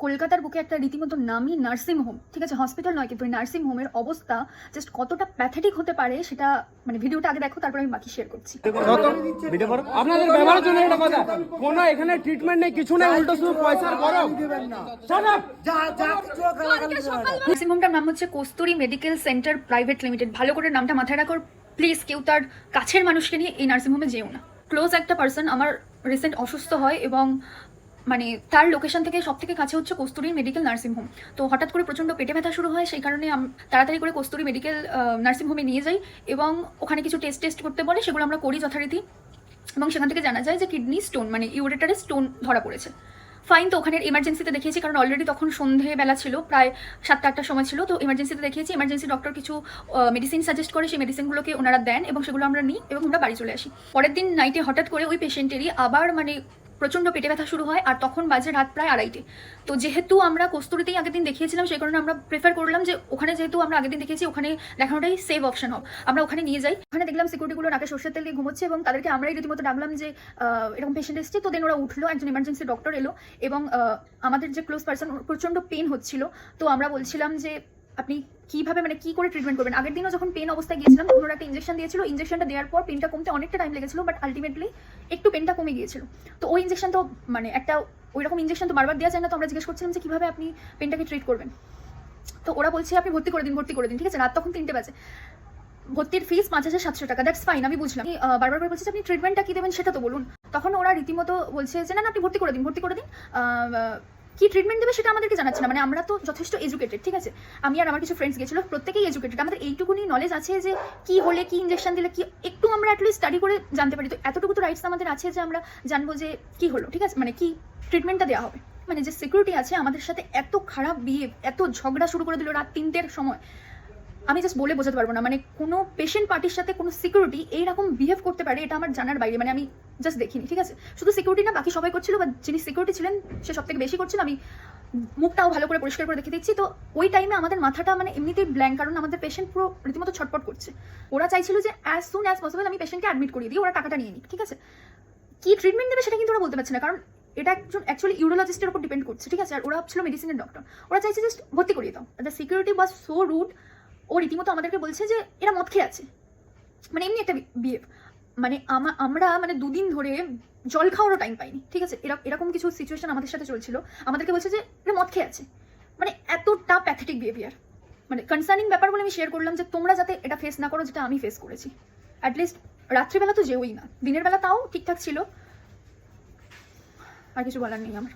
কলকাতার বুকে একটা রীতিমতো নামি নার্সিং হোম, ঠিক আছে, হসপিটাল নয়, কিন্তু ওই নার্সিং হোমের অবস্থা জাস্ট কতটা প্যাথেটিক হতে পারে সেটা মানে ভিডিওটা আগে দেখো, তারপরে আমি বাকি শেয়ার করছি। আপনাদের ব্যবহারের জন্য একটা কথা, কোনো এখানে ট্রিটমেন্ট নেই, কিছু নেই, উল্টো শুধু পয়সার গরম। নার্সিং হোমটার নাম হচ্ছে কস্তুরী মেডিকেল সেন্টার প্রাইভেট লিমিটেড। ভালো করে নামটা মাথায় রাখো প্লিজ। কেউ তার কাছের মানুষকে নিয়ে এই নার্সিং হোমে যেও না। ক্লোজ একটা পার্সন আমার রিসেন্ট অসুস্থ হয় এবং মানে তার লোকেশন থেকে সব থেকে কাছে হচ্ছে কস্তুরী মেডিকেল নার্সিং হোম। তো হঠাৎ করে প্রচণ্ড পেটে ব্যথা শুরু হয়, সেই কারণে তাড়াতাড়ি করে কস্তুরী মেডিকেল নার্সিং হোমে নিয়ে যাই এবং ওখানে কিছু টেস্ট করতে বলে, সেগুলো আমরা করি যথারীতি এবং সেখান থেকে জানা যায় যে কিডনি স্টোন মানে ইউরেটারে স্টোন ধরা পড়েছে। ফাইন, তো ওখানে এমার্জেন্সিতে দেখিয়েছি, কারণ অলরেডি তখন সন্ধেবেলা ছিল, প্রায় 7টা-8টার সময় ছিল। তো এমার্জেন্সিতে দেখিয়েছি, এমার্জেন্সি ডক্টর কিছু মেডিসিন সাজেস্ট করে, সেই মেডিসিনগুলোকে ওনারা দেন এবং সেগুলো আমরা নিই এবং আমরা বাড়ি চলে আসি। পরের দিন নাইটে হঠাৎ করে ওই পেশেন্টেরই আবার মানে প্রচণ্ড পেটে ব্যথা শুরু হয়, আর তখন বাজে রাত প্রায় 2:30। তো যেহেতু আমরা কস্তুরীতেই আগের দিন দেখিয়েছিলাম, সেই কারণে আমরা প্রেফার করলাম যে ওখানে যেহেতু আমরা আগের দিন দেখিয়েছি, ওখানে দেখানোটাই সেভ অপশন হোক, আমরা ওখানে নিয়ে যাই। ওখানে দেখলাম সিকিউরিটিগুলো নাকে সর্ষের তেল দিয়ে ঘুমোচ্ছে এবং তাদেরকে আমরাই রীতিমতো ডাকলাম যে এরকম পেশেন্ট এসছে। তো দেন ওরা উঠলো, একজন এমার্জেন্সি ডক্টর এলো এবং আমাদের যে ক্লোজ পার্সন প্রচণ্ড পেন হচ্ছিল। তো আমরা বলছিলাম যে আপনি কিভাবে মানে কি করে ট্রিটমেন্ট করবেন। আগের দিনও যখন পেন অবস্থায় গিয়েছিলাম তখন ওরা একটা ইঞ্জেকশন দিয়েছিল, ইঞ্জেকশনটা দেওয়ার পর পেনটা কমতে অনেকটা টাইম লেগেছিল, বাট আলটিমেটলি একটু পেনটা কমে গিয়েছিল। তো ওই ইঞ্জেকশন তো মানে একটা ওই রকম ইঞ্জেকশন তো বারবার দেওয়া যায় না। তো আমরা জিজ্ঞেস করছিলাম যে কিভাবে আপনি পেনটাকে ট্রিট করবেন। তো ওরা বলছে আপনি ভর্তি করে দিন, ঠিক আছে। রাত তখন 3টে বাজে, ভর্তির ফিস 5,700 টাকা। দ্যাটস ফাইন, আমি বুঝলাম। বারবার করে বলছি আপনি ট্রিটমেন্টটা কি দেবেন সেটা তো বলুন। তখন ওরা রীতিমতো বলছে যে না আপনি ভর্তি করে দিন। কি ট্রিটমেন্ট দেবে সেটা আমাদেরকে জানাচ্ছে না। মানে আমরা তো যথেষ্ট এডুকেটেড, ঠিক আছে, আমি আর আমার কিছু ফ্রেন্ডস গেছিলো, প্রত্যেকেই এডুকেটেড। আমাদের এইটুকুনি নলেজ আছে যে কি হলে কি ইঞ্জেকশন দিলে কি একটু আমরা অ্যাটলিস্ট স্টাডি করে জানতে পারি। তো এতটুকু তো রাইটস আমাদের আছে যে আমরা জানবো যে কি হলো, ঠিক আছে, মানে কি ট্রিটমেন্টটা দেওয়া হবে। মানে যে সিকিউরিটি আছে আমাদের সাথে এত খারাপ বিহেভ, এত ঝগড়া শুরু করে দিল রাত 3টের সময়, আমি জাস্ট বলে বোঝাতে পারবো না। মানে কোনো পেশেন্ট পার্টির সাথে কোনো সিকিউরিটি এইরকম বিহেভ করতে পারে এটা আমার জানার বাইরে। মানে আমি জাস্ট দেখিনি, ঠিক আছে। শুধু সিকিউরিটি না, বাকি সবাই করছিল, বা যিনি সিকিউরিটি ছিলেন সে সব থেকে বেশি করছিল। আমি মুখটাও ভালো করে পরিষ্কার করে দেখে দিচ্ছি। তো ওই টাইমে আমাদের মাথাটা মানে এমনিতেই ব্ল্যাঙ্ক, কারণ আমাদের পেশেন্ট পুরো রীতিমতো ছটপট করছে। ওরা চাইছিল যে অ্যাজ সুন অ্যাজ পসিবল আমি পেশেন্টকে অ্যাডমিট করিয়ে দিই, ওরা টাকাটা নিয়ে নিক, ঠিক আছে। কি ট্রিটমেন্ট দেবে সেটা কিন্তু ওরা বলতে পারছে না, কারণ এটা একজন অ্যাকচুয়ালি ইউরোলজিস্টের উপর ডিপেন্ড করছে, ঠিক আছে। আর ওরা ছিল মেডিসিনের ডক্টর, ওরা চাইছে জাস্ট ভর্তি করিয়ে দাও। The security was so rude. ও রীতিমতো আমাদেরকে বলছে যে এরা মদ খেয়ে আছে, মানে এমনি একটা বিহেভ। মানে আমরা মানে 2 দিন ধরে জল খাওয়ারও টাইম পাইনি, ঠিক আছে। এরকম কিছু সিচুয়েশন আমাদের সাথে চলছিল। আমাদেরকে বলছে যে এরা মদ খেয়ে আছে, মানে এতটা প্যাথেটিক বিহেভিয়ার। মানে কনসার্নিং ব্যাপার বলে আমি শেয়ার করলাম যে তোমরা যাতে এটা ফেস না করো যেটা আমি ফেস করেছি। অ্যাটলিস্ট রাত্রিবেলা তো যেওই না, দিনের বেলা তাও ঠিকঠাক ছিল। আর কিছু বলার নেই আমার।